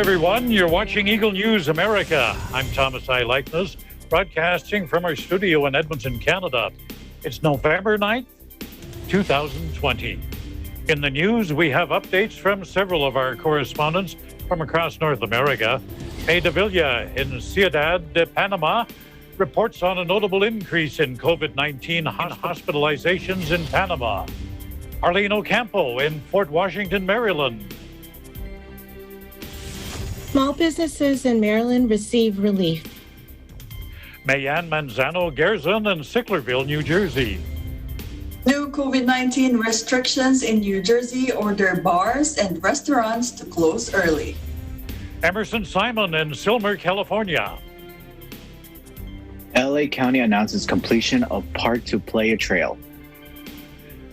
everyone. You're watching Eagle News America. I'm Thomas I. Likeness, broadcasting from our studio in Edmonton, Canada. It's November 9th, 2020. In the news, we have updates from several of our correspondents from across North America. May de Villa in Ciudad de Panama reports on a notable increase in COVID-19 hospitalizations in Panama. Arlene Ocampo in Fort Washington, Maryland. Small businesses in Maryland receive relief. Mayan Manzano Gerson in Sicklerville, New Jersey. New COVID-19 restrictions in New Jersey order bars and restaurants to close early. Emerson Simon in Silmer, California. LA County announces completion of Park to Playa Trail.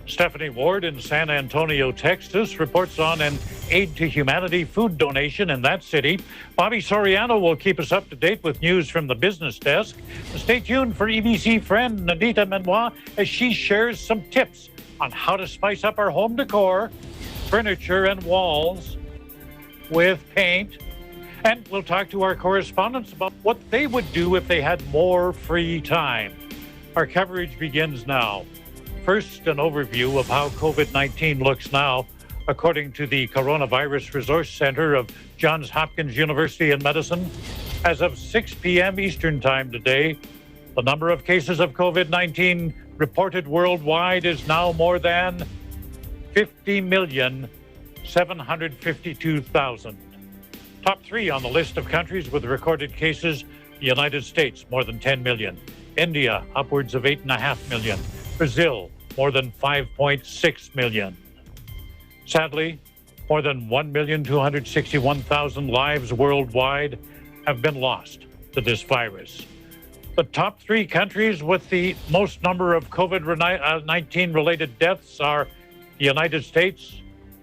Stephanie Ward in San Antonio, Texas, reports on an Aid to Humanity food donation in that city. Bobby Soriano will keep us up to date with news from the business desk. Stay tuned for EBC friend Nadita Menois as she shares some tips on how to spice up our home decor, furniture, and walls with paint. And we'll talk to our correspondents about what they would do if they had more free time. Our coverage begins now. First, an overview of how COVID-19 looks now, according to the Coronavirus Resource Center of Johns Hopkins University in Medicine. As of 6 p.m. Eastern Time today, the number of cases of COVID-19 reported worldwide is now more than 50,752,000. Top three on the list of countries with recorded cases: the United States, more than 10 million. India, upwards of 8.5 million. Brazil, more than 5.6 million. Sadly, more than 1,261,000 lives worldwide have been lost to this virus. The top three countries with the most number of COVID-19 related deaths are the United States,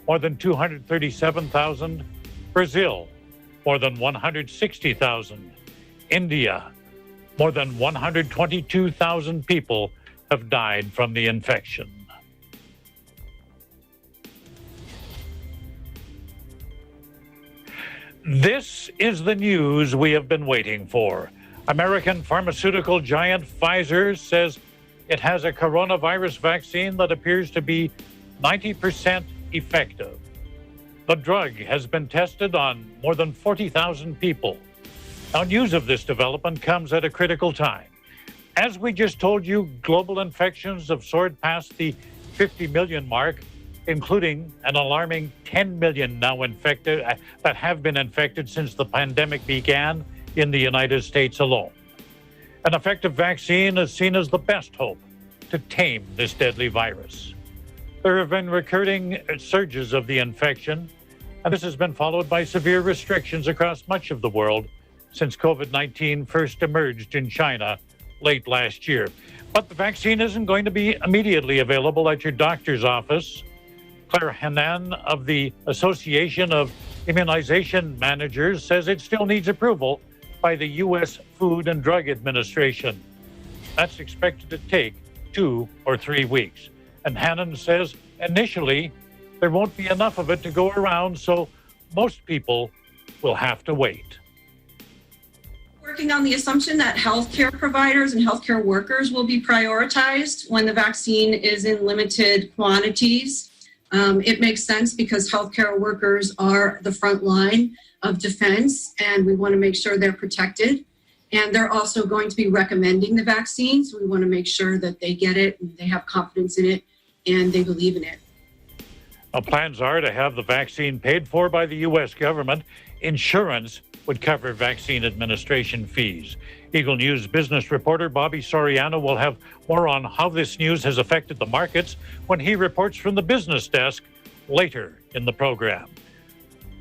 more than 237,000, Brazil, more than 160,000, India, more than 122,000 people have died from the infection. This is the news we have been waiting for. American pharmaceutical giant Pfizer says it has a coronavirus vaccine that appears to be 90% effective. The drug has been tested on more than 40,000 people. Now, news of this development comes at a critical time. As we just told you, global infections have soared past the 50 million mark, including an alarming 10 million now infected that have been infected since the pandemic began in the United States alone. An effective vaccine is seen as the best hope to tame this deadly virus. There have been recurring surges of the infection, and this has been followed by severe restrictions across much of the world since COVID-19 first emerged in China late last year. But the vaccine isn't going to be immediately available at your doctor's office. Claire Hanan of the Association of Immunization Managers says it still needs approval by the U.S. Food and Drug Administration. That's expected to take 2 or 3 weeks. And Hanan says initially there won't be enough of it to go around, so most people will have to wait. Working on the assumption that healthcare providers and healthcare workers will be prioritized when the vaccine is in limited quantities. It makes sense because healthcare workers are the front line of defense, and we want to make sure they're protected. And they're also going to be recommending the vaccine, so we want to make sure that they get it, and they have confidence in it, and they believe in it. Now, plans are to have the vaccine paid for by the U.S. government. Insurance would cover vaccine administration fees. Eagle News business reporter Bobby Soriano will have more on how this news has affected the markets when he reports from the business desk later in the program.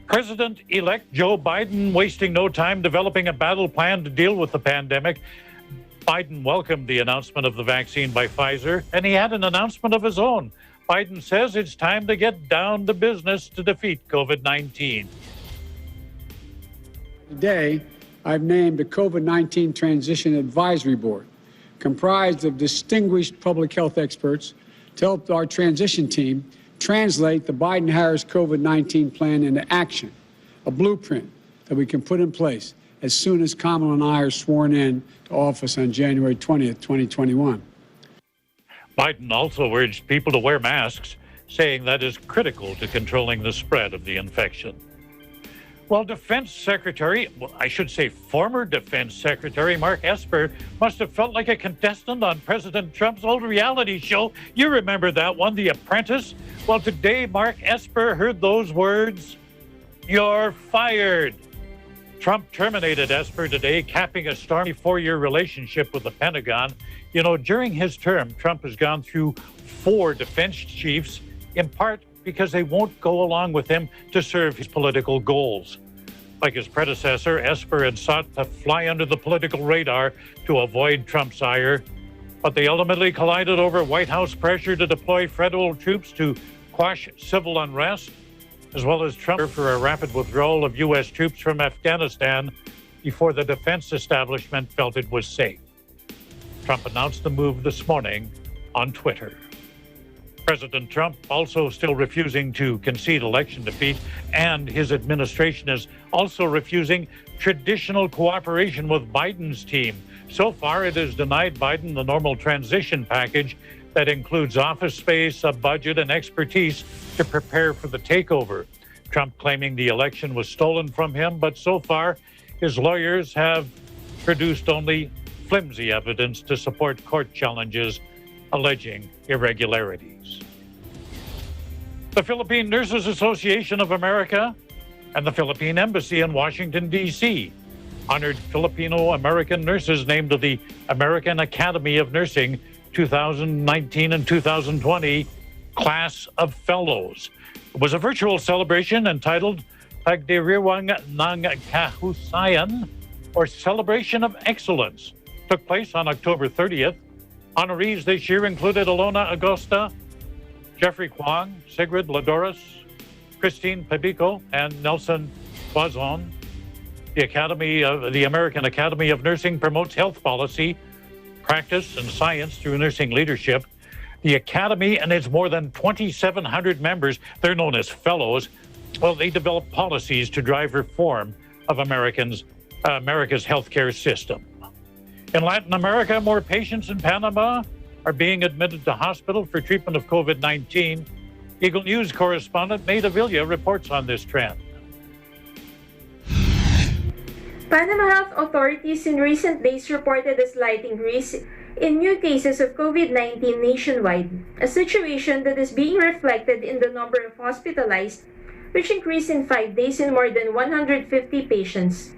President-elect Joe Biden wasting no time developing a battle plan to deal with the pandemic. Biden welcomed the announcement of the vaccine by Pfizer, and he had an announcement of his own. Biden says it's time to get down to business to defeat COVID-19. Today, I've named a COVID-19 Transition Advisory Board comprised of distinguished public health experts to help our transition team translate the Biden-Harris COVID-19 plan into action, a blueprint that we can put in place as soon as Kamala and I are sworn in to office on January 20th, 2021. Biden also urged people to wear masks, saying that is critical to controlling the spread of the infection. Well, former Defense Secretary Mark Esper must have felt like a contestant on President Trump's old reality show. You remember that one, The Apprentice? Well, today, Mark Esper heard those words, "You're fired." Trump terminated Esper today, capping a stormy 4-year relationship with the Pentagon. You know, during his term, Trump has gone through 4 defense chiefs, in part because they won't go along with him to serve his political goals. Like his predecessor, Esper had sought to fly under the political radar to avoid Trump's ire, but they ultimately collided over White House pressure to deploy federal troops to quash civil unrest, as well as Trump for a rapid withdrawal of U.S. troops from Afghanistan before the defense establishment felt it was safe. Trump announced the move this morning on Twitter. President Trump also still refusing to concede election defeat, and his administration is also refusing traditional cooperation with Biden's team. So far, it has denied Biden the normal transition package that includes office space, a budget, and expertise to prepare for the takeover. Trump claiming the election was stolen from him, but so far, his lawyers have produced only flimsy evidence to support court challenges alleging irregularities. The Philippine Nurses Association of America and the Philippine Embassy in Washington, D.C. honored Filipino-American nurses named to the American Academy of Nursing 2019 and 2020 Class of Fellows. It was a virtual celebration entitled Pagdiriwang ng Kahusayan, or Celebration of Excellence. Took place on October 30th. Honorees this year included Alona Agosta, Jeffrey Kwong, Sigrid Ladoris, Christine Pebico, and Nelson Boison. The American Academy of Nursing promotes health policy, practice, and science through nursing leadership. The Academy and its more than 2,700 members, they're known as fellows, well, they develop policies to drive reform of America's healthcare system. In Latin America, more patients in Panama are being admitted to hospital for treatment of COVID-19. Eagle News correspondent Maida Villa reports on this trend. Panama health authorities in recent days reported a slight increase in new cases of COVID-19 nationwide, a situation that is being reflected in the number of hospitalized, which increased in 5 days in more than 150 patients.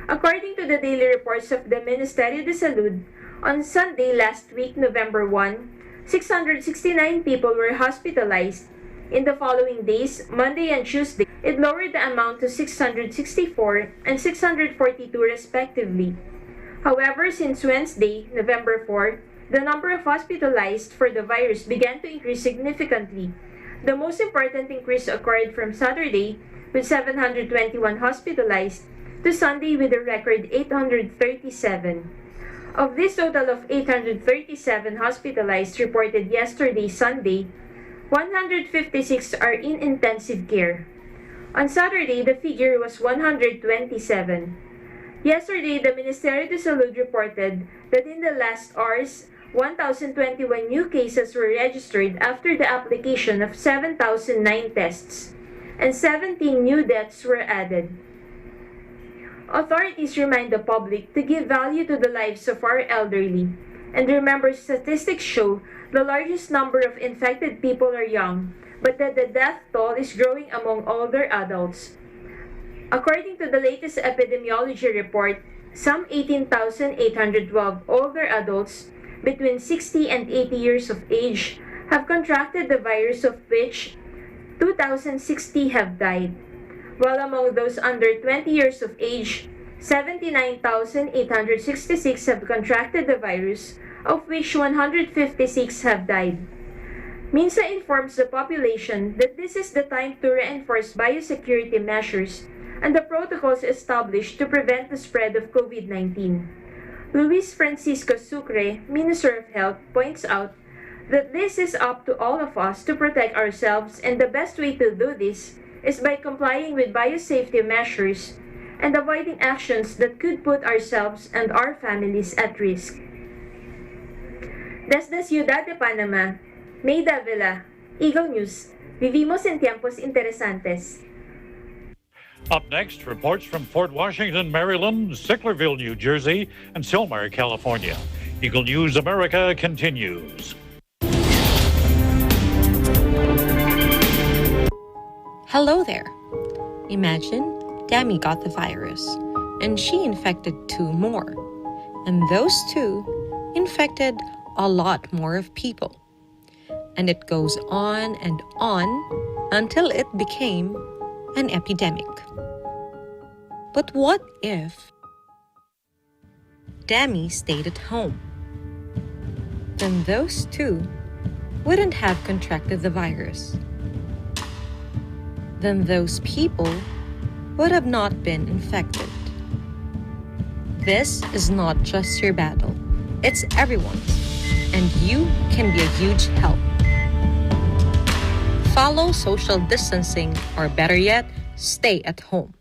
According to the daily reports of the Ministerio de Salud, on Sunday last week, November 1, 669 people were hospitalized. In the following days, Monday and Tuesday, it lowered the amount to 664 and 642 respectively. However, since Wednesday, November 4, the number of hospitalized for the virus began to increase significantly. The most important increase occurred from Saturday, with 721 hospitalized, to Sunday with a record 837. Of this total of 837 hospitalized reported yesterday, Sunday, 156 are in intensive care. On Saturday, the figure was 127. Yesterday, the Ministerio de Salud reported that in the last hours, 1,021 new cases were registered after the application of 7,009 tests, and 17 new deaths were added. Authorities remind the public to give value to the lives of our elderly, and remember statistics show the largest number of infected people are young, but that the death toll is growing among older adults. According to the latest epidemiology report, some 18,812 older adults between 60 and 80 years of age have contracted the virus, of which 2,060 have died, while among those under 20 years of age, 79,866 have contracted the virus, of which 156 have died. MINSA informs the population that this is the time to reinforce biosecurity measures and the protocols established to prevent the spread of COVID-19. Luis Francisco Sucre, Minister of Health, points out that this is up to all of us to protect ourselves, and the best way to do this is by complying with biosafety measures and avoiding actions that could put ourselves and our families at risk. Desde Ciudad de Panama, May Davila, Eagle News. Vivimos en tiempos interesantes. Up next, reports from Fort Washington, Maryland, Sicklerville, New Jersey, and Sylmar, California. Eagle News America continues. Hello there. Imagine Dami got the virus, and she infected 2 more. And those 2 infected a lot more of people. And it goes on and on until it became an epidemic. But what if Dami stayed at home? Then those 2 wouldn't have contracted the virus. Then those people would have not been infected. This is not just your battle, it's everyone's, and you can be a huge help. Follow social distancing, or better yet, stay at home.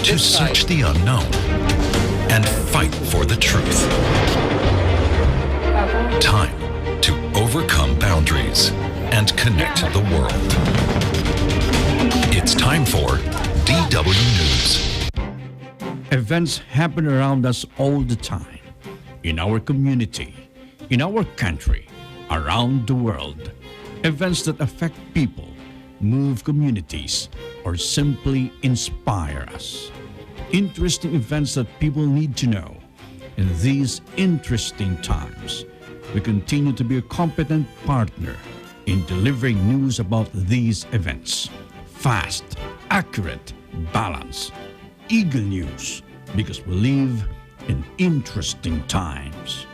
To search the unknown and fight for the truth. Time to overcome boundaries and connect the world. It's time for DW News. Events happen around us all the time, in our community, in our country, around the world. Events that affect people, move communities, or simply inspire us. Interesting events that people need to know. In these interesting times, we continue to be a competent partner in delivering news about these events. Fast, accurate, balanced. Eagle News, because we live in interesting times.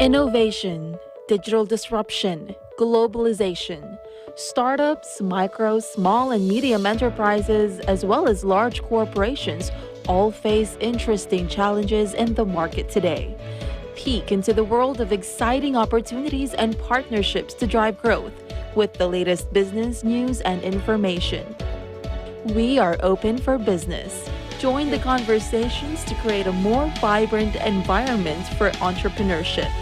Innovation, digital disruption, globalization. Startups, micro, small, and medium enterprises, as well as large corporations, all face interesting challenges in the market today. Peek into the world of exciting opportunities and partnerships to drive growth with the latest business news and information. We are open for business. Join the conversations to create a more vibrant environment for entrepreneurship.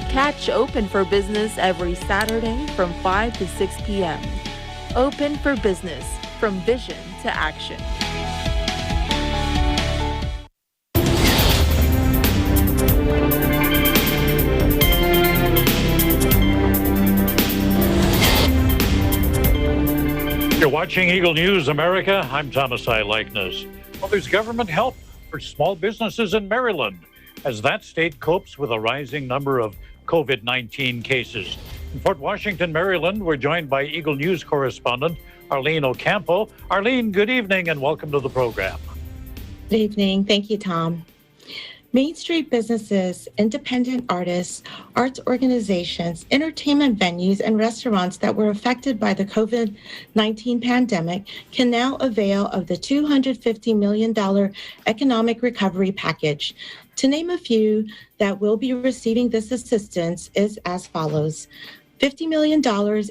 Catch Open for Business every Saturday from 5 to 6 p.m. Open for Business, from vision to action. You're watching Eagle News America. I'm Thomas I. Likeness. Well, there's government help for small businesses in Maryland as that state copes with a rising number of COVID-19 cases. In Fort Washington, Maryland, we're joined by Eagle News correspondent Arlene Ocampo. Arlene, good evening and welcome to the program. Good evening. Thank you, Tom. Main Street businesses, independent artists, arts organizations, entertainment venues, and restaurants that were affected by the COVID-19 pandemic can now avail of the $250 million economic recovery package. To name a few that will be receiving this assistance is as follows. $50 million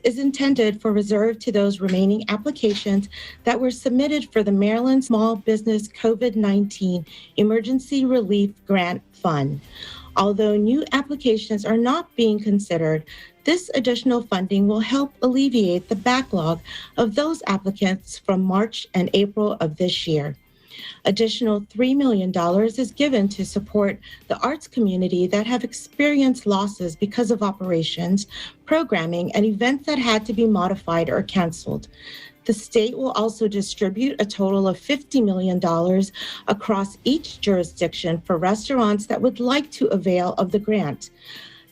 is intended for reserve to those remaining applications that were submitted for the Maryland Small Business COVID-19 Emergency Relief Grant Fund. Although new applications are not being considered, this additional funding will help alleviate the backlog of those applicants from March and April of this year. Additional $3 million is given to support the arts community that have experienced losses because of operations, programming, and events that had to be modified or canceled. The state will also distribute a total of $50 million across each jurisdiction for restaurants that would like to avail of the grant.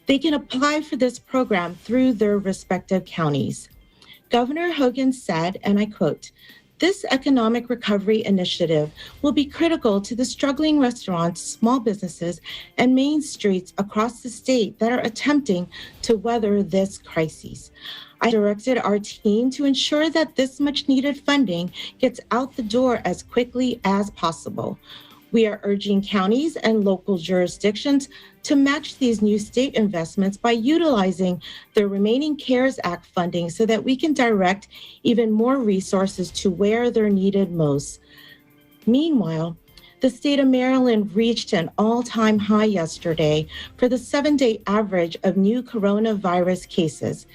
They can apply for this program through their respective counties. Governor Hogan said, and I quote, "This economic recovery initiative will be critical to the struggling restaurants, small businesses, and main streets across the state that are attempting to weather this crisis. I directed our team to ensure that this much needed funding gets out the door as quickly as possible. We are urging counties and local jurisdictions to match these new state investments by utilizing the remaining CARES Act funding so that we can direct even more resources to where they're needed most." Meanwhile, the state of Maryland reached an all-time high yesterday for the 7-day average of new coronavirus cases,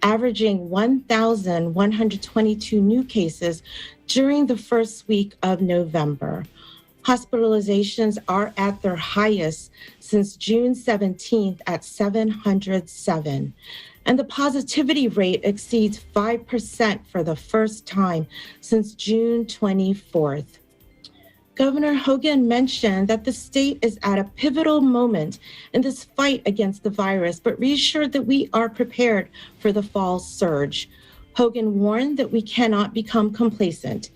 averaging 1,122 new cases during the first week of November. Hospitalizations are at their highest since June 17th at 707, and the positivity rate exceeds 5% for the first time since June 24th. Governor Hogan mentioned that the state is at a pivotal moment in this fight against the virus, but reassured that we are prepared for the fall surge. Hogan warned that we cannot become complacent.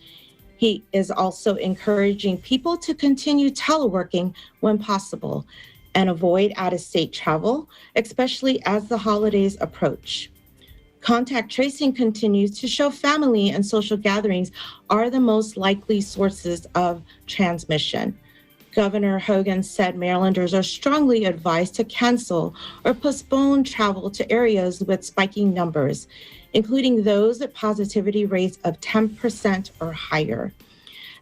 He is also encouraging people to continue teleworking when possible and avoid out-of-state travel, especially as the holidays approach. Contact tracing continues to show family and social gatherings are the most likely sources of transmission. Governor Hogan said Marylanders are strongly advised to cancel or postpone travel to areas with spiking numbers, including those at positivity rates of 10% or higher.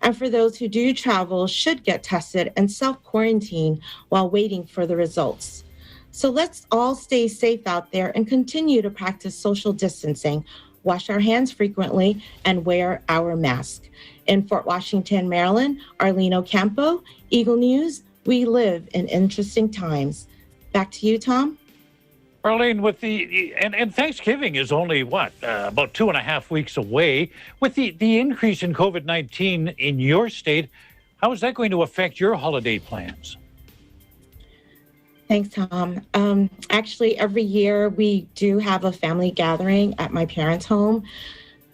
And for those who do travel, should get tested and self-quarantine while waiting for the results. So let's all stay safe out there and continue to practice social distancing, wash our hands frequently, and wear our mask. In Fort Washington, Maryland, Arlene Ocampo, Eagle News, we live in interesting times. Back to you, Tom. Arlene, with and Thanksgiving is only about 2.5 weeks away. With the increase in COVID-19 in your state, how is that going to affect your holiday plans? Thanks, Tom. Actually, every year we do have a family gathering at my parents' home.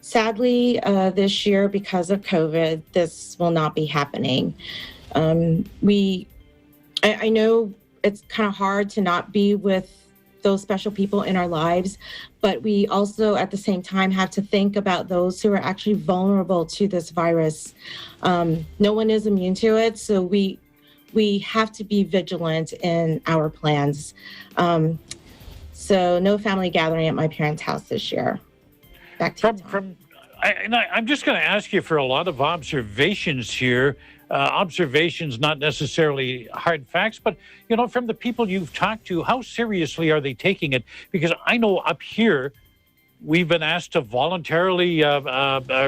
Sadly, this year, because of COVID, this will not be happening. I know it's kind of hard to not be with those special people in our lives, but we also at the same time have to think about those who are actually vulnerable to this virus. No one is immune to it, so we have to be vigilant in our plans. So no family gathering at my parents' house this year. Back to you, Tom. I'm just going to ask you for a lot of observations here. Observations, not necessarily hard facts, but, from the people you've talked to, how seriously are they taking it? Because I know up here, we've been asked to voluntarily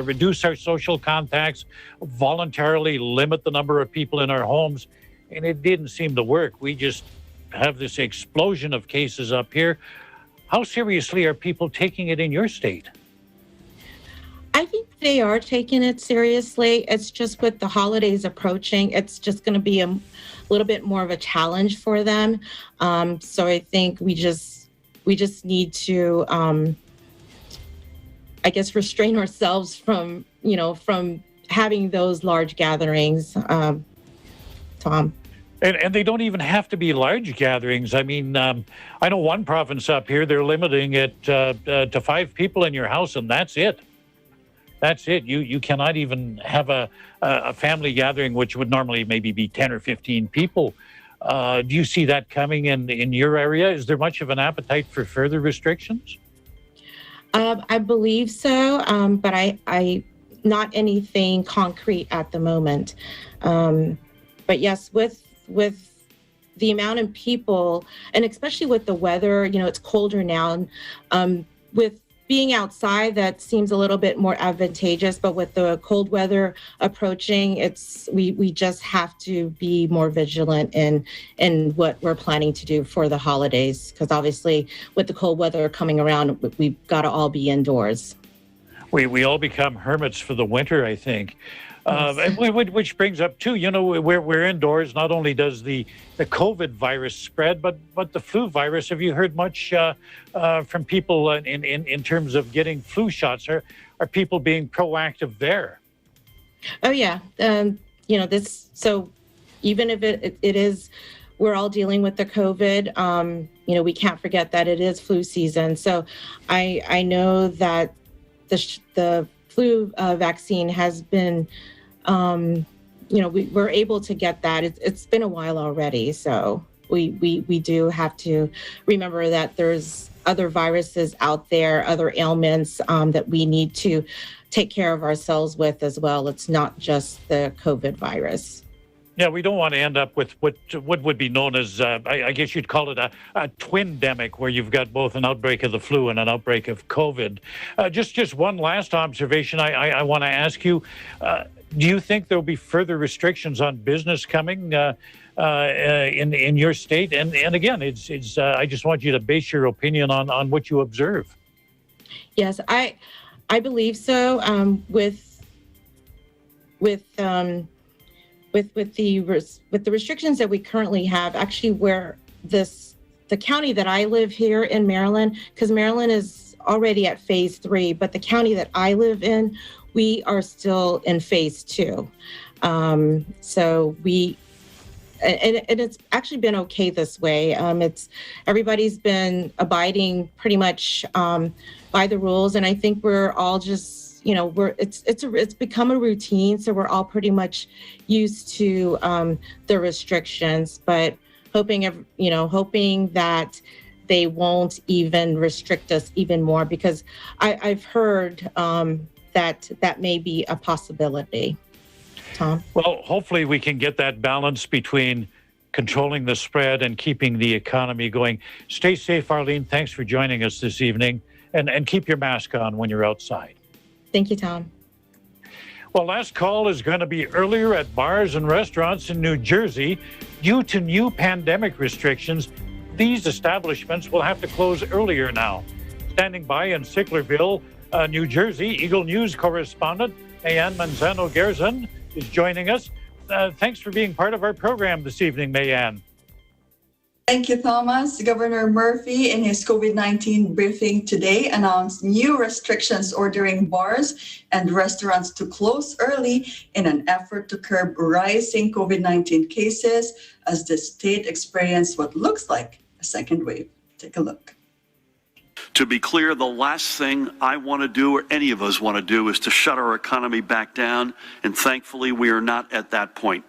reduce our social contacts, voluntarily limit the number of people in our homes, and it didn't seem to work. We just have this explosion of cases up here. How seriously are people taking it in your state? I think they are taking it seriously. It's just with the holidays approaching, it's just going to be a little bit more of a challenge for them. So I think we just need to, restrain ourselves from having those large gatherings. Tom. And they don't even have to be large gatherings. I mean, I know one province up here, they're limiting it to 5 people in your house, and that's it. That's it. You cannot even have a family gathering, which would normally maybe be 10 or 15 people. Do you see that coming in your area? Is there much of an appetite for further restrictions? I believe so, but I not anything concrete at the moment. But yes, with the amount of people, and especially with the weather, it's colder now. With being outside, that seems a little bit more advantageous. But with the cold weather approaching, we just have to be more vigilant in what we're planning to do for the holidays. Because obviously, with the cold weather coming around, we've got to all be indoors. We all become hermits for the winter, I think. Yes. Which brings up too, we're indoors. Not only does the COVID virus spread, but the flu virus. Have you heard much from people in terms of getting flu shots? Are people being proactive there? Oh yeah, So even if it is, we're all dealing with the COVID. We can't forget that it is flu season. So I know that the flu vaccine has been, we're able to get that. It's been a while already. So we do have to remember that there's other viruses out there, other ailments that we need to take care of ourselves with as well. It's not just the COVID virus. Yeah, we don't want to end up with what would be known as, I guess you'd call it a twin-demic, where you've got both an outbreak of the flu and an outbreak of COVID. Just one last observation I want to ask you. Do you think there'll be further restrictions on business coming in your state? And again, it's I just want you to base your opinion on what you observe. Yes, I believe so. With the restrictions that we currently have, actually, where the county that I live here in Maryland, because Maryland is already at phase 3, but the county that I live in, we are still in phase 2. So it's actually been okay this way. Everybody's been abiding pretty much by the rules, and I think we're all just, it's become a routine, so we're all pretty much used to the restrictions, but hoping that they won't even restrict us even more, because I've heard that may be a possibility. Tom? Well, hopefully we can get that balance between controlling the spread and keeping the economy going. Stay safe, Arlene. Thanks for joining us this evening, and keep your mask on when you're outside. Thank you, Tom. Well, last call is going to be earlier at bars and restaurants in New Jersey. Due to new pandemic restrictions, these establishments will have to close earlier now. Standing by in Sicklerville, New Jersey, Eagle News correspondent Mayan Manzano-Gerzon is joining us. Thanks for being part of our program this evening, Mayan. Thank you, Thomas. Governor Murphy, in his COVID-19 briefing today, announced new restrictions ordering bars and restaurants to close early in an effort to curb rising COVID-19 cases as the state experienced what looks like a second wave. Take a look. To be clear, the last thing I want to do, or any of us want to do, is to shut our economy back down, and thankfully we are not at that point.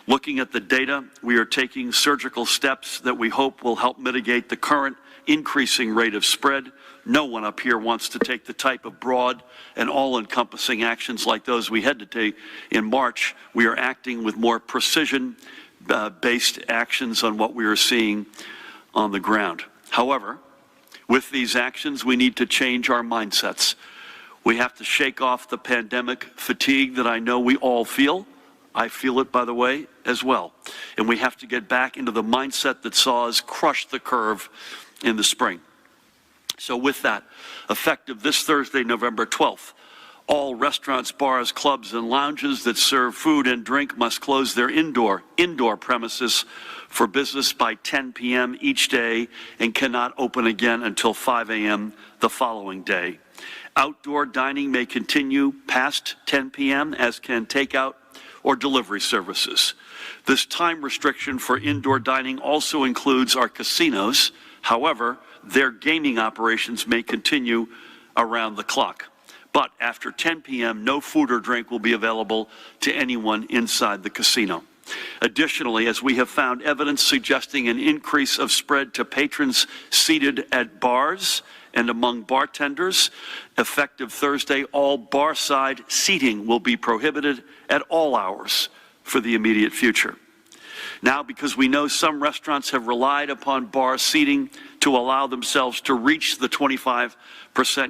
Looking at the data, we are taking surgical steps that we hope will help mitigate the current increasing rate of spread. No one up here wants to take the type of broad and all-encompassing actions like those we had to take in March. We are acting with more precision-based actions on what we are seeing on the ground. However, with these actions, we need to change our mindsets. We have to shake off the pandemic fatigue that I know we all feel. I feel it, by the way, as well. And we have to get back into the mindset that saw us crush the curve in the spring. So with that, effective this Thursday, November 12th, all restaurants, bars, clubs, and lounges that serve food and drink must close their indoor premises for business by 10 p.m. each day and cannot open again until 5 a.m. the following day. Outdoor dining may continue past 10 p.m., as can takeout or delivery services. This time restriction for indoor dining also includes our casinos. However, their gaming operations may continue around the clock. But after 10 p.m., no food or drink will be available to anyone inside the casino. Additionally, as we have found evidence suggesting an increase of spread to patrons seated at bars and among bartenders, effective Thursday, all bar-side seating will be prohibited at all hours for the immediate future. Now, because we know some restaurants have relied upon bar seating to allow themselves to reach the 25%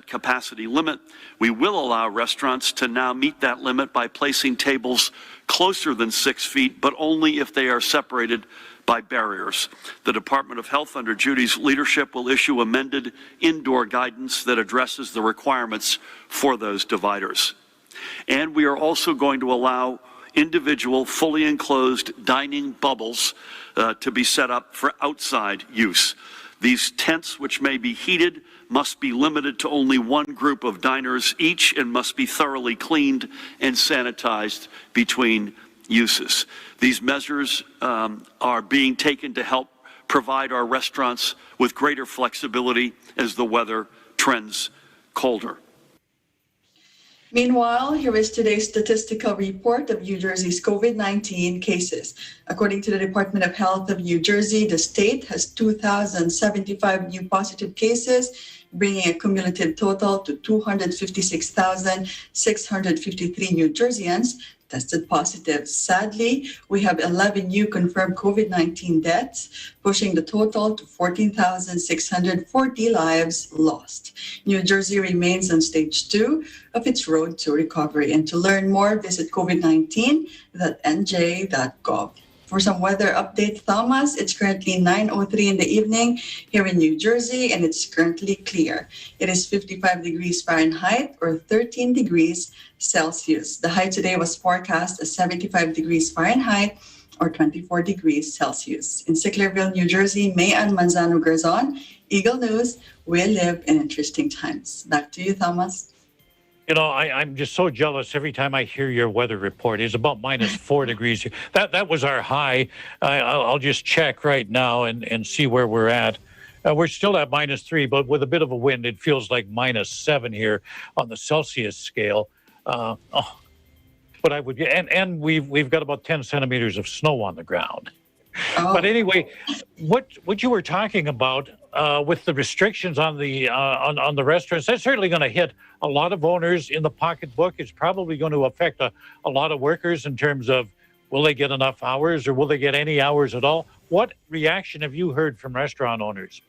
capacity limit, we will allow restaurants to now meet that limit by placing tables closer than 6 feet, but only if they are separated by barriers. The Department of Health, under Judy's leadership, will issue amended indoor guidance that addresses the requirements for those dividers. And we are also going to allow individual, fully enclosed dining bubbles to be set up for outside use. These tents, which may be heated, must be limited to only one group of diners each and must be thoroughly cleaned and sanitized between uses. These measures are being taken to help provide our restaurants with greater flexibility as the weather trends colder. Meanwhile, here is today's statistical report of New Jersey's COVID-19 cases. According to the Department of Health of New Jersey, the state has 2,075 new positive cases, bringing a cumulative total to 256,653 New Jerseyans tested positive. Sadly, we have 11 new confirmed COVID-19 deaths, pushing the total to 14,640 lives lost. New Jersey remains on stage 2 of its road to recovery. And to learn more, visit covid19.nj.gov. For some weather update, Thomas, it's currently 9:03 in the evening here in New Jersey, and it's currently clear. It is 55 degrees Fahrenheit or 13 degrees Celsius. The high today was forecast as 75 degrees Fahrenheit or 24 degrees Celsius. In Sicklerville, New Jersey, Mayan Manzano Garzon, Eagle News, we live in interesting times. Back to you, Thomas. You know, I'm just so jealous every time I hear your weather report. It's about -4 degrees. That was our high. I'll just check right now and see where we're at. We're still at -3, but with a bit of a wind, it feels like -7 here on the Celsius scale. But I would, and we've got about 10 centimeters of snow on the ground. Oh. But anyway, what you were talking about with the restrictions on the restaurants, that's certainly going to hit a lot of owners in the pocketbook. It's probably going to affect a lot of workers in terms of, will they get enough hours or will they get any hours at all? What reaction have you heard from restaurant owners?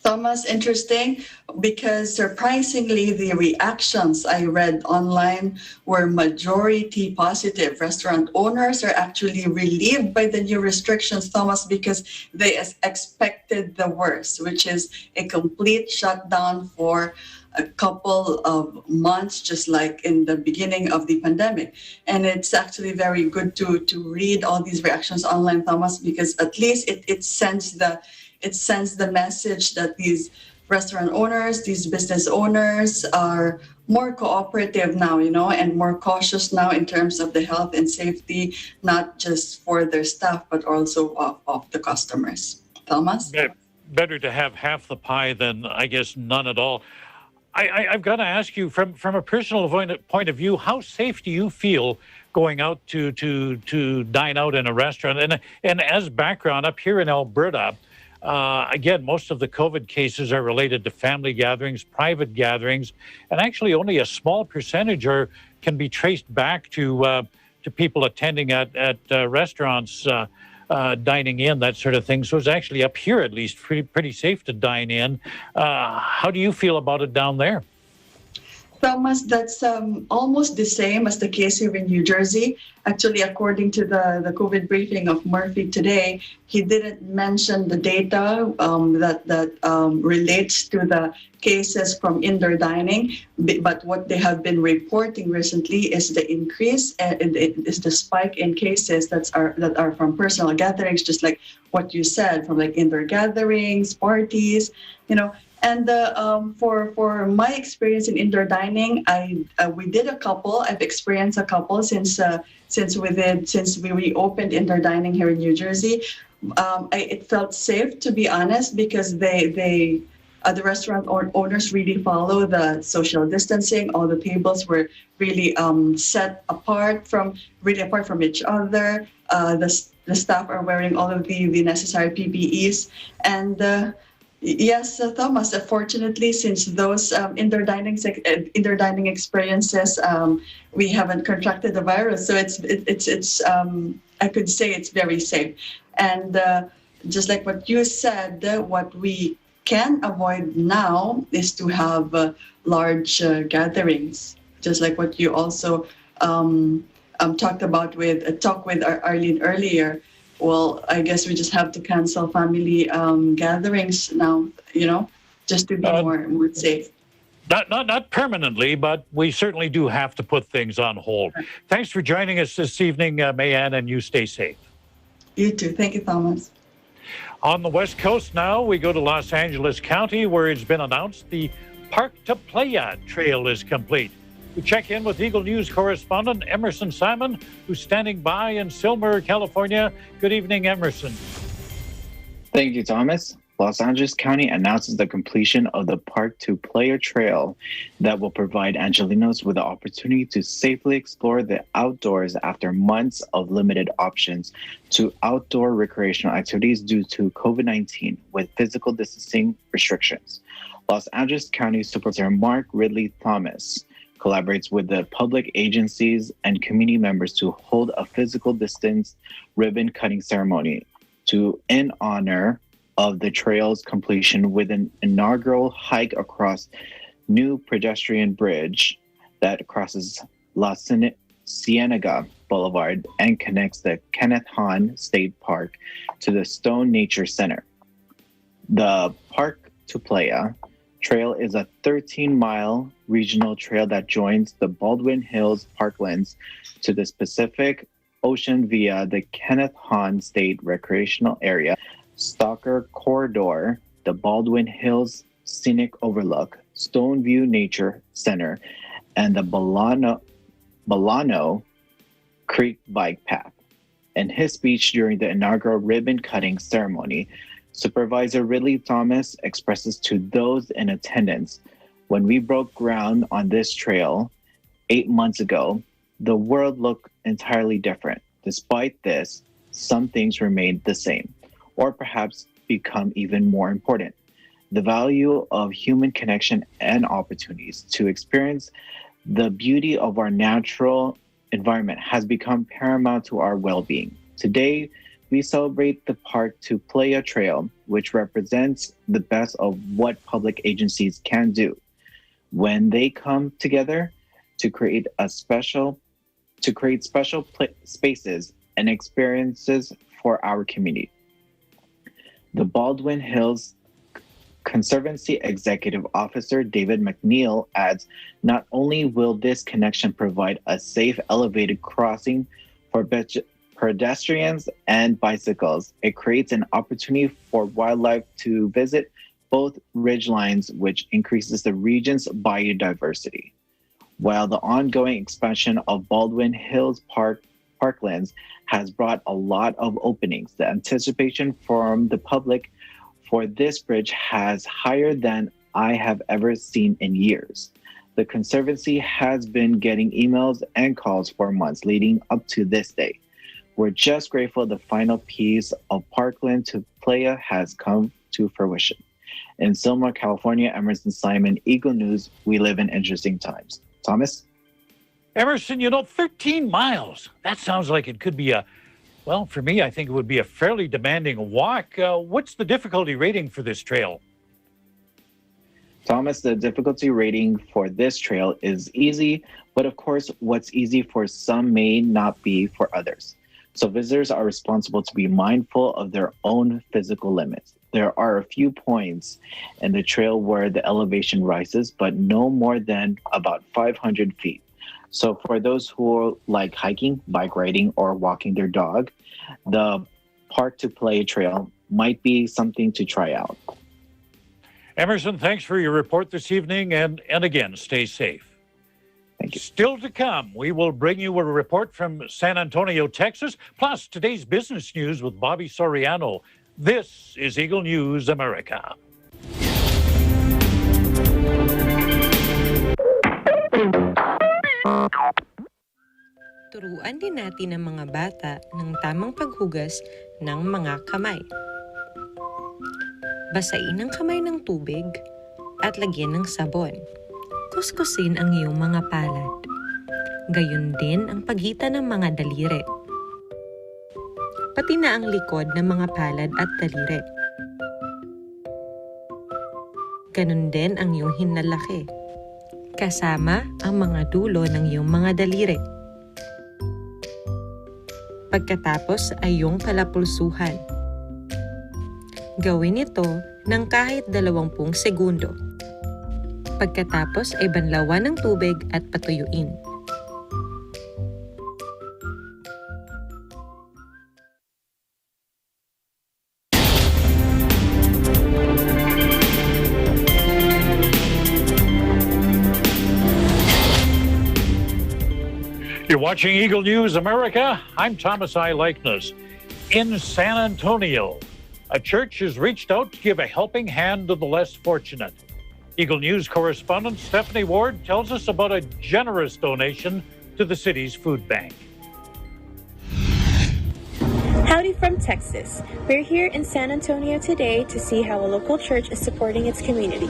Thomas, interesting, because surprisingly, the reactions I read online were majority positive. Restaurant owners are actually relieved by the new restrictions, Thomas, because they expected the worst, which is a complete shutdown for a couple of months, just like in the beginning of the pandemic. And it's actually very good to read all these reactions online, Thomas, because at least it sends the message that these restaurant owners, these business owners are more cooperative now, and more cautious now in terms of the health and safety, not just for their staff, but also of the customers. Thomas? Better to have half the pie than, I guess, none at all. I've got to ask you, from a personal point of view, how safe do you feel going out to dine out in a restaurant? And as background, up here in Alberta, again, most of the COVID cases are related to family gatherings, private gatherings, and actually only a small percentage can be traced back to people attending at restaurants, dining in, that sort of thing. So it's actually up here, at least, pretty safe to dine in. How do you feel about it down there? Thomas, that's almost the same as the case here in New Jersey. Actually, according to the COVID briefing of Murphy today, he didn't mention the data that relates to the cases from indoor dining. But what they have been reporting recently is the increase, is the spike in cases that are from personal gatherings, just like what you said, from like indoor gatherings, parties. And for my experience in indoor dining, we did a couple. I've experienced a couple since we reopened indoor dining here in New Jersey. It felt safe, to be honest, because the restaurant owners really follow the social distancing. All the tables were really set apart from each other. The staff are wearing all of the necessary PPEs. And yes, Thomas, fortunately, since those indoor dining experiences, we haven't contracted the virus. So it's I could say it's very safe. And just like what you said, what we can avoid now is to have large gatherings, just like what you also talked with Arlene earlier. Well, I guess we just have to cancel family gatherings now, just to be more safe. Not permanently, but we certainly do have to put things on hold. Thanks for joining us this evening, Mayanne, and you stay safe. You too. Thank you, Thomas. On the West Coast now, we go to Los Angeles County, where it's been announced the Park to Playa trail is complete. We check in with Eagle News correspondent Emerson Simon, who's standing by in Silmar, California. Good evening, Emerson. Thank you, Thomas. Los Angeles County announces the completion of the Park to Playa trail that will provide Angelenos with the opportunity to safely explore the outdoors after months of limited options to outdoor recreational activities due to COVID-19 with physical distancing restrictions. Los Angeles County Supervisor Mark Ridley Thomas collaborates with the public agencies and community members to hold a physical distance ribbon cutting ceremony in honor of the trail's completion with an inaugural hike across new pedestrian bridge that crosses La Cienega Boulevard and connects the Kenneth Hahn State Park to the Stone Nature Center. The Park to Playa Trail is a 13-mile regional trail that joins the Baldwin Hills Parklands to the Pacific Ocean via the Kenneth Hahn State Recreational Area, Stalker Corridor, the Baldwin Hills Scenic Overlook, Stoneview Nature Center, and the Bolano Creek Bike Path. In his speech during the inaugural ribbon-cutting ceremony, Supervisor Ridley Thomas expresses to those in attendance, "When we broke ground on this trail 8 months ago, the world looked entirely different. Despite this, some things remained the same, or perhaps become even more important. The value of human connection and opportunities to experience the beauty of our natural environment has become paramount to our well-being. Today, we celebrate the Park to Playa Trail, which represents the best of what public agencies can do when they come together to create special spaces and experiences for our community." The Baldwin Hills Conservancy Executive Officer David McNeil adds, "Not only will this connection provide a safe elevated crossing for pedestrians and bicycles, it creates an opportunity for wildlife to visit both ridgelines, which increases the region's biodiversity. While the ongoing expansion of Baldwin Hills Parklands has brought a lot of openings, the anticipation from the public for this bridge has higher than I have ever seen in years. The Conservancy has been getting emails and calls for months leading up to this day. We're just grateful the final piece of Parkland to Playa has come to fruition." In Silmar, California, Emerson Simon, Eagle News, we live in interesting times. Thomas? Emerson, 13 miles. That sounds like it could be for me, I think it would be a fairly demanding walk. What's the difficulty rating for this trail? Thomas, the difficulty rating for this trail is easy, but of course, what's easy for some may not be for others. So visitors are responsible to be mindful of their own physical limits. There are a few points in the trail where the elevation rises, but no more than about 500 feet. So for those who like hiking, bike riding, or walking their dog, the Park to Playa Trail might be something to try out. Emerson, thanks for your report this evening, and again, stay safe. Thank you. Still to come, we will bring you a report from San Antonio, Texas, plus today's business news with Bobby Soriano. This is Eagle News America. Turuan din natin ang mga bata ng tamang paghugas ng mga kamay. Basain ang kamay ng tubig at lagyan ng sabon. Kuskusin ang iyong mga palad. Gayon din ang pagitan ng mga daliri. Pati na ang likod ng mga palad at daliri. Ganon din ang iyong hinlalaki. Kasama ang mga dulo ng iyong mga daliri. Pagkatapos ay iyong palapulsuhan. Gawin ito ng kahit 20 segundo. Pagkatapos ay banlawan ng tubig at patuyuin. You're watching Eagle News America. I'm Thomas I. Likeness. In San Antonio, a church has reached out to give a helping hand to the less fortunate. Eagle News correspondent Stephanie Ward tells us about a generous donation to the city's food bank. Howdy from Texas. We're here in San Antonio today to see how a local church is supporting its community.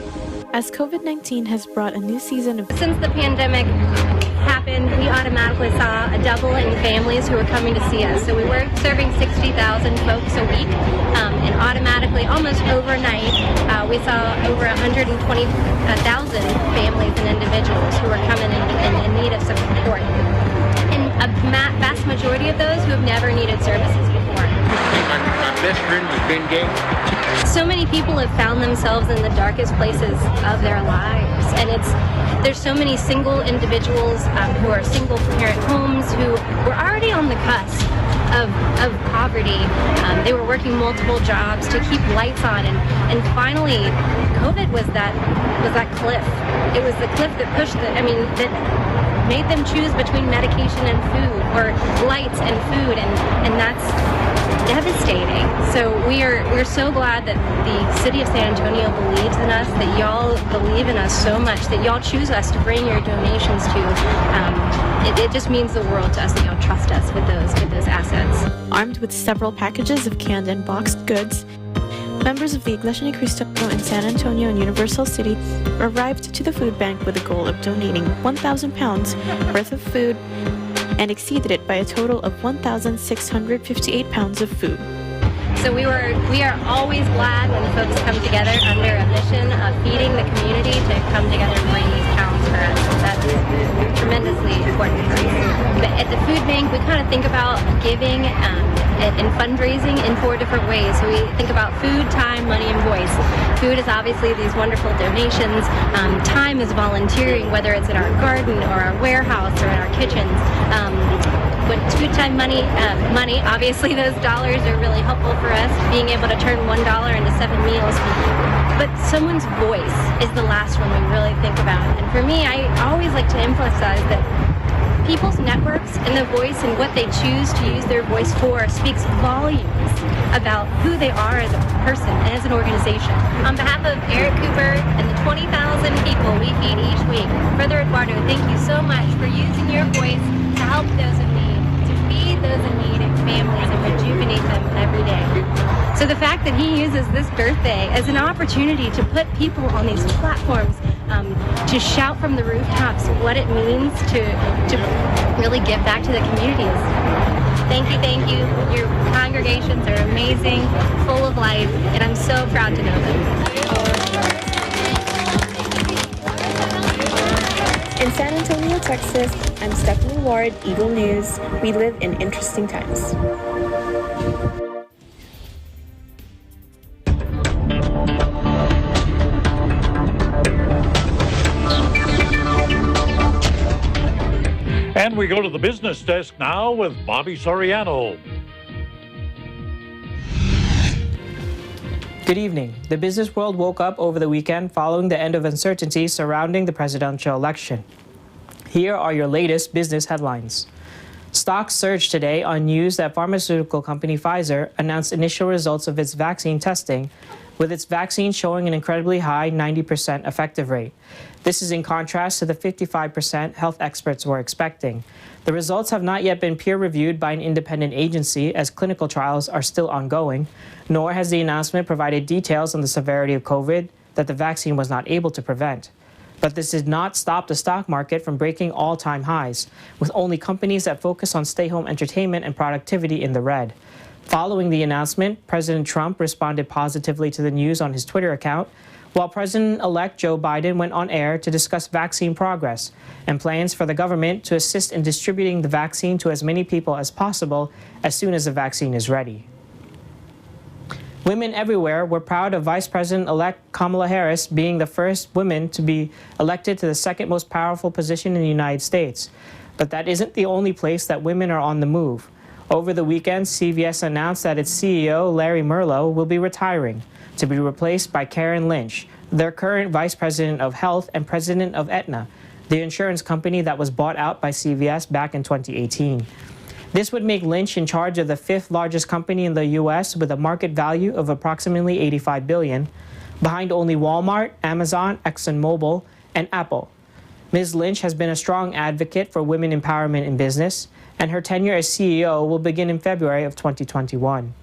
As COVID-19 has brought a new season of... Since the pandemic happened, we automatically saw a double in families who were coming to see us. So we were serving 60,000 folks a week, and automatically, almost overnight, we saw over 120,000 families and individuals who were coming in need of some support. And a vast majority of those who have never needed services before. My best friend was Ben Gates. So many people have found themselves in the darkest places of their lives, and there's so many single individuals who are single parent homes who were already on the cusp of poverty. They were working multiple jobs to keep lights on, and finally, COVID was that cliff. It was the cliff that pushed that made them choose between medication and food, or lights and food, and that's devastating. So we're so glad that the city of San Antonio believes in us, that y'all believe in us so much, that y'all choose us to bring your donations to. It just means the world to us that y'all trust us with those assets. Armed with several packages of canned and boxed goods, members of the Iglesia Ni Cristo in San Antonio and Universal City arrived to the food bank with the goal of donating 1,000 pounds worth of food and exceeded it by a total of 1,658 pounds of food. So we are always glad when folks come together under a mission of feeding the community to come together and bring these pounds for us. That's tremendously important for us. But at the food bank, we kind of think about giving and fundraising in 4 different ways. So we think about food, time, money, and voice. Food is obviously these wonderful donations. Time is volunteering, whether it's in our garden or our warehouse or in our kitchens. But food, time, money, obviously those dollars are really helpful for us, being able to turn $1 into 7 meals. But someone's voice is the last one we really think about. And for me, I always like to emphasize that people's networks and the voice and what they choose to use their voice for speaks volumes about who they are as a person and as an organization. On behalf of Eric Cooper and the 20,000 people we feed each week, Brother Eduardo, thank you so much for using your voice to help those in need, to feed those in need and families and rejuvenate them every day. So the fact that he uses this birthday as an opportunity to put people on these platforms to shout from the rooftops what it means to really give back to the communities. Thank you. Your congregations are amazing, full of life, and I'm so proud to know them. In San Antonio, Texas, I'm Stephanie Ward, Eagle News. We live in interesting times. And we go to the business desk now with Bobby Soriano. Good evening. The business world woke up over the weekend following the end of uncertainty surrounding the presidential election. Here are your latest business headlines. Stocks surged today on news that pharmaceutical company Pfizer announced initial results of its vaccine testing, with its vaccine showing an incredibly high 90% effective rate. This is in contrast to the 55% health experts were expecting. The results have not yet been peer-reviewed by an independent agency, as clinical trials are still ongoing, nor has the announcement provided details on the severity of COVID that the vaccine was not able to prevent. But this did not stop the stock market from breaking all-time highs, with only companies that focus on stay-home entertainment and productivity in the red. Following the announcement, President Trump responded positively to the news on his Twitter account, while President-elect Joe Biden went on air to discuss vaccine progress and plans for the government to assist in distributing the vaccine to as many people as possible as soon as the vaccine is ready. Women everywhere were proud of Vice President-elect Kamala Harris being the first woman to be elected to the second most powerful position in the United States. But that isn't the only place that women are on the move. Over the weekend, CVS announced that its CEO, Larry Merlo, will be retiring, to be replaced by Karen Lynch, their current Vice President of Health and President of Aetna, the insurance company that was bought out by CVS back in 2018. This would make Lynch in charge of the fifth largest company in the U.S. with a market value of approximately $85 billion, behind only Walmart, Amazon, ExxonMobil, and Apple. Ms. Lynch has been a strong advocate for women empowerment in business, and her tenure as CEO will begin in February of 2021.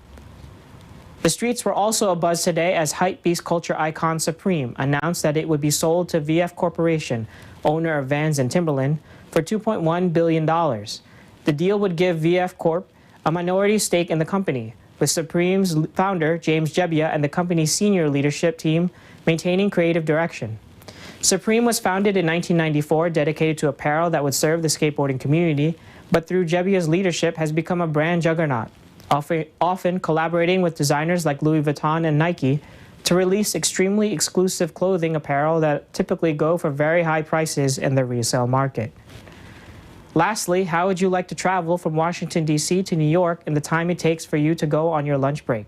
The streets were also abuzz today as hypebeast culture icon Supreme announced that it would be sold to VF Corporation, owner of Vans and Timberland, for $2.1 billion. The deal would give VF Corp a minority stake in the company, with Supreme's founder, James Jebbia, and the company's senior leadership team maintaining creative direction. Supreme was founded in 1994, dedicated to apparel that would serve the skateboarding community, but through Jebbia's leadership has become a brand juggernaut, often collaborating with designers like Louis Vuitton and Nike to release extremely exclusive clothing apparel that typically go for very high prices in the resale market. Lastly, how would you like to travel from Washington, D.C. to New York in the time it takes for you to go on your lunch break?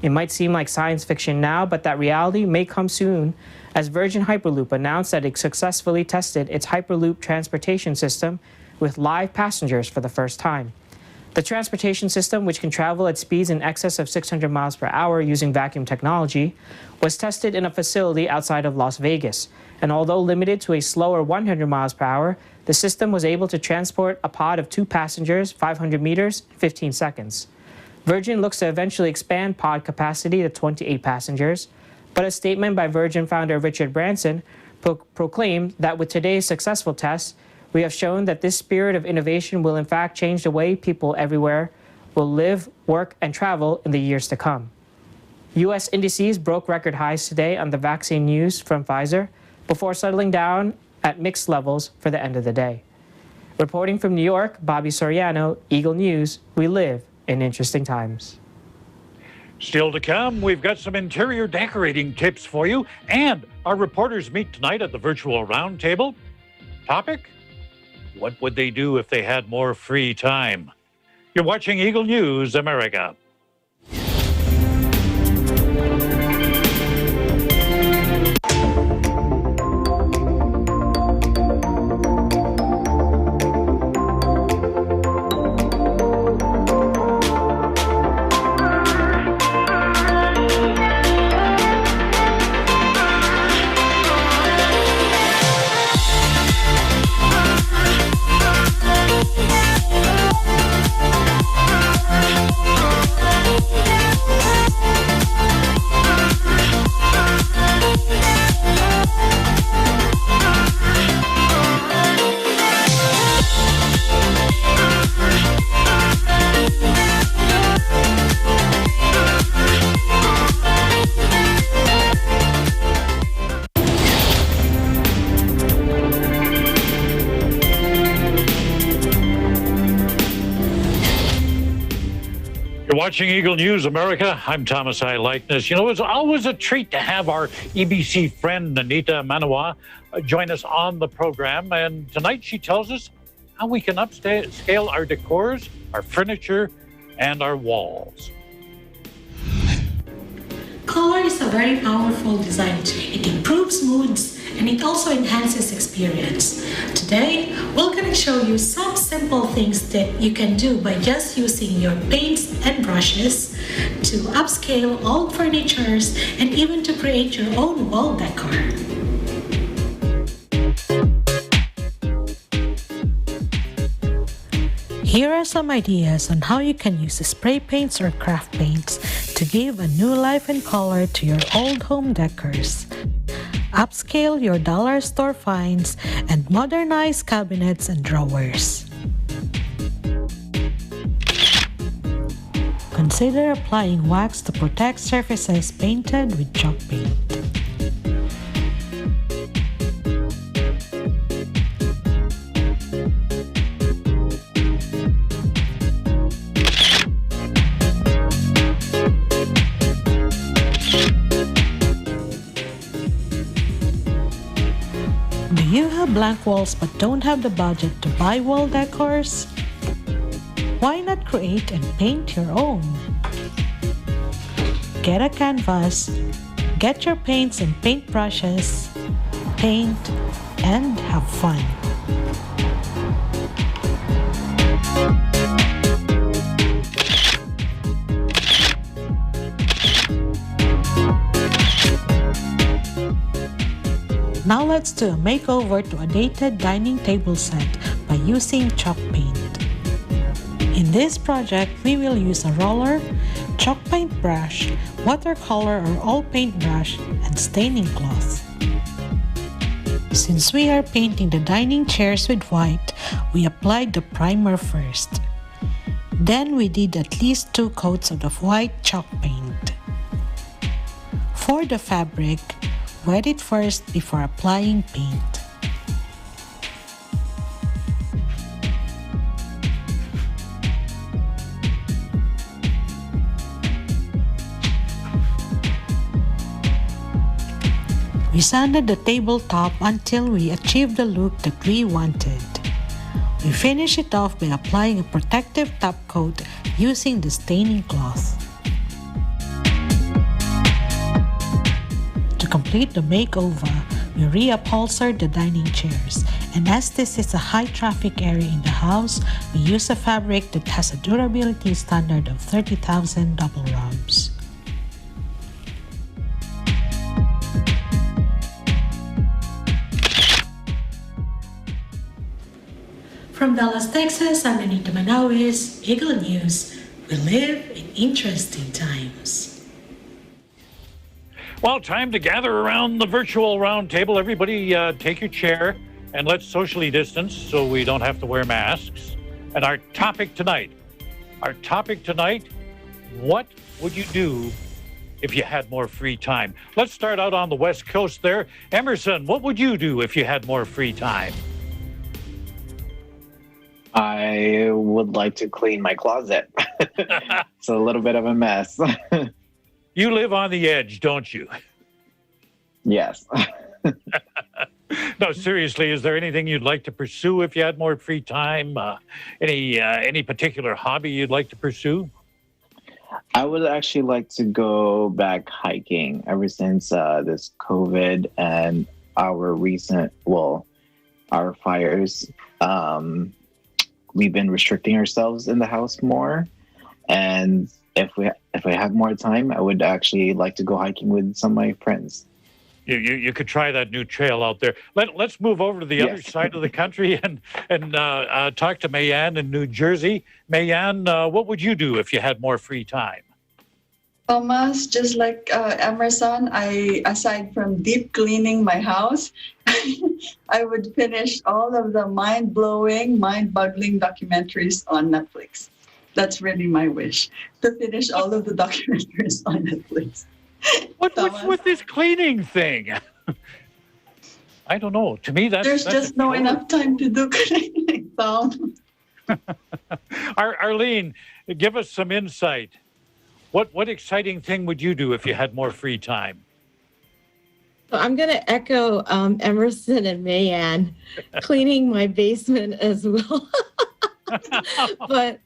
It might seem like science fiction now, but that reality may come soon, as Virgin Hyperloop announced that it successfully tested its Hyperloop transportation system with live passengers for the first time. The transportation system, which can travel at speeds in excess of 600 miles per hour using vacuum technology, was tested in a facility outside of Las Vegas, and although limited to a slower 100 miles per hour, the system was able to transport a pod of 2 passengers 500 meters in 15 seconds. Virgin looks to eventually expand pod capacity to 28 passengers, but a statement by Virgin founder Richard Branson proclaimed that with today's successful tests, we have shown that this spirit of innovation will in fact change the way people everywhere will live, work, and travel in the years to come. U.S. indices broke record highs today on the vaccine news from Pfizer before settling down at mixed levels for the end of the day. Reporting from New York, Bobby Soriano, Eagle News. We live in interesting times. Still to come, we've got some interior decorating tips for you, and our reporters meet tonight at the virtual roundtable. Topic? What would they do if they had more free time? You're watching Eagle News America. You're watching Eagle News America. I'm Thomas I. Likeness. You know, it's always a treat to have our EBC friend, Anita Manawa, join us on the program. And tonight she tells us how we can upscale our decors, our furniture, and our walls. Color is a very powerful design. It improves moods and it also enhances experience. Today, we're going to show you some simple things that you can do by just using your paints and brushes to upscale old furnitures and even to create your own wall decor. Here are some ideas on how you can use spray paints or craft paints to give a new life and color to your old home decors. Upscale your dollar store finds and modernize cabinets and drawers. Consider applying wax to protect surfaces painted with chalk paint. Do you have blank walls but don't have the budget to buy wall decors? Why not create and paint your own? Get a canvas, get your paints and paintbrushes, paint, and have fun. Now let's do a makeover to a dated dining table set by using chalk paint. In this project, we will use a roller, chalk paint brush, watercolor or oil paint brush, and staining cloth. Since we are painting the dining chairs with white, we applied the primer first. Then we did at least 2 coats of the white chalk paint. For the fabric, wet it first before applying paint. We sanded the tabletop until we achieved the look that we wanted. We finish it off by applying a protective top coat using the staining cloth. To complete the makeover, we reupholstered the dining chairs, and as this is a high traffic area in the house, we use a fabric that has a durability standard of 30,000 double rubs. From Dallas, Texas, I'm Anita Manawis, Eagle News. We live in interesting times. Well, time to gather around the virtual roundtable. Everybody take your chair and let's socially distance so we don't have to wear masks. And our topic tonight, what would you do if you had more free time? Let's start out on the West Coast there. Emerson, what would you do if you had more free time? I would like to clean my closet. It's a little bit of a mess. You live on the edge, don't you? Yes. No, seriously, is there anything you'd like to pursue if you had more free time? Any particular hobby you'd like to pursue? I would actually like to go back hiking ever since this COVID and our fires. We've been restricting ourselves in the house more. And if I have more time, I would actually like to go hiking with some of my friends. You could try that new trail out there. Let's move over to the other side of the country and talk to Mayan in New Jersey. Mayan, what would you do if you had more free time? Thomas, just like Emerson, aside from deep cleaning my house, I would finish all of the mind-blowing, mind-boggling documentaries on Netflix. That's really my wish, to finish all of the documentaries on Netflix. What's with this cleaning thing? I don't know. To me, there's just no enough time to do cleaning, Tom. Arlene, give us some insight. What exciting thing would you do if you had more free time? So I'm going to echo Emerson and Mayan, cleaning my basement as well. But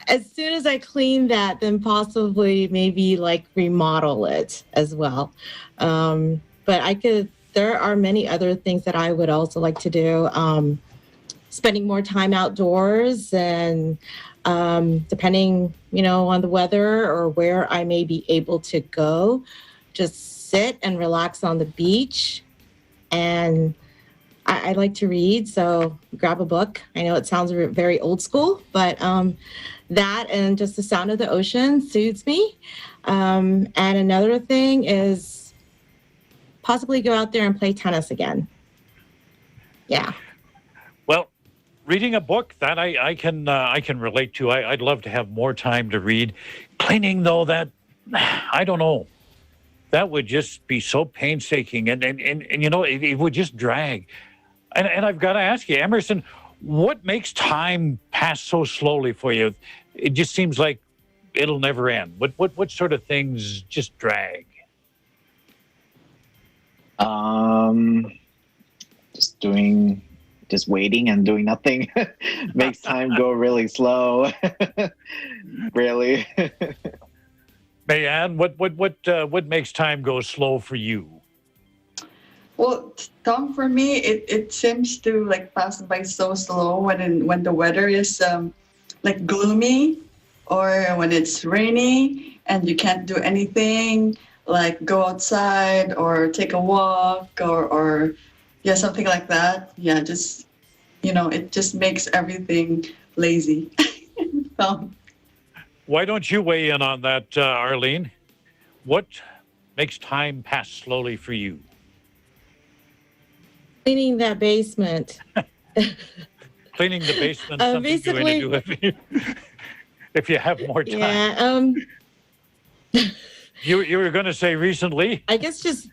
as soon as I clean that, then possibly maybe like remodel it as well. But there are many other things that I would also like to do. Spending more time outdoors and depending, on the weather or where I may be able to go, just sit and relax on the beach. And I like to read, so grab a book. I know it sounds very old school, but that and just the sound of the ocean soothes me. And another thing is possibly go out there and play tennis again. Yeah. Well, reading a book that I can relate to. I'd love to have more time to read. Cleaning though, that I don't know. That would just be so painstaking, and it would just drag. And I've got to ask you, Emerson, what makes time pass so slowly for you? It just seems like it'll never end. What sort of things just drag? Just waiting and doing nothing makes time go really slow. Really. Mayanne, what makes time go slow for you? Well, Tom, for me, it seems to like pass by so slow when the weather is like gloomy, or when it's rainy and you can't do anything, like go outside or take a walk or something like that. Yeah, just it just makes everything lazy. Why don't you weigh in on that, Arlene? What makes time pass slowly for you? Cleaning that basement. Cleaning the basement, something you're going to do if you have more time. Yeah. You were going to say recently? I guess just,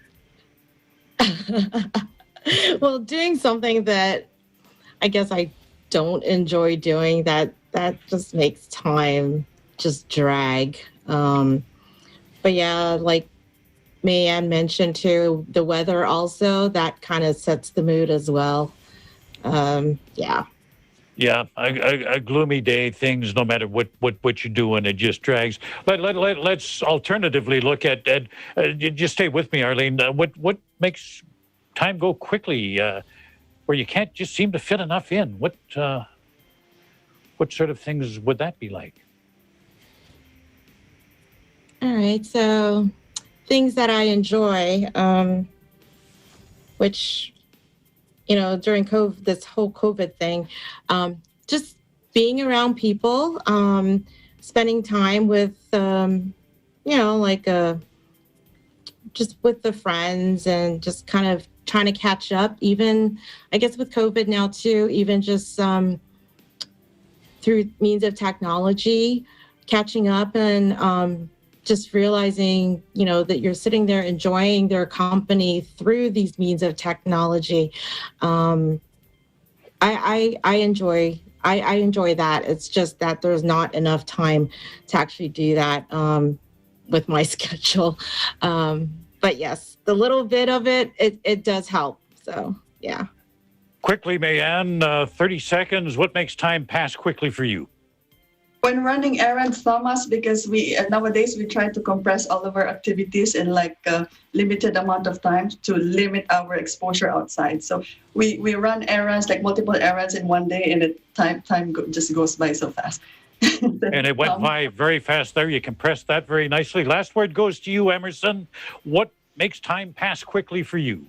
well, doing something that I guess I don't enjoy doing, that just makes time just drag. But yeah, like Mayanne mentioned too, the weather also, that kind of sets the mood as well. Yeah. Yeah, a gloomy day, things, no matter what you're doing, it just drags. Let's alternatively look at just stay with me, Arlene. What makes time go quickly where you can't just seem to fit enough in? What sort of things would that be like? All right, so things that I enjoy, which, during COVID, this whole COVID thing, just being around people, spending time with, just with the friends and just kind of trying to catch up, even, I guess with COVID now too, even just through means of technology, catching up and just realizing, that you're sitting there enjoying their company through these means of technology. I enjoy that. It's just that there's not enough time to actually do that with my schedule. But yes, the little bit of it does help. So yeah. Quickly, Mayanne, 30 seconds. What makes time pass quickly for you? When running errands, Thomas, because nowadays we try to compress all of our activities in like a limited amount of time to limit our exposure outside. So we run errands, like multiple errands in one day, and time just goes by so fast. And it went by very fast there. You compressed that very nicely. Last word goes to you, Emerson. What makes time pass quickly for you?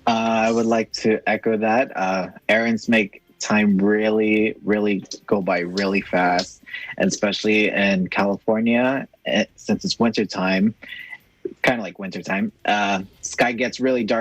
I would like to echo that. Errands make time really, really go by really fast, and especially in California, since it's wintertime, kind of like wintertime, sky gets really dark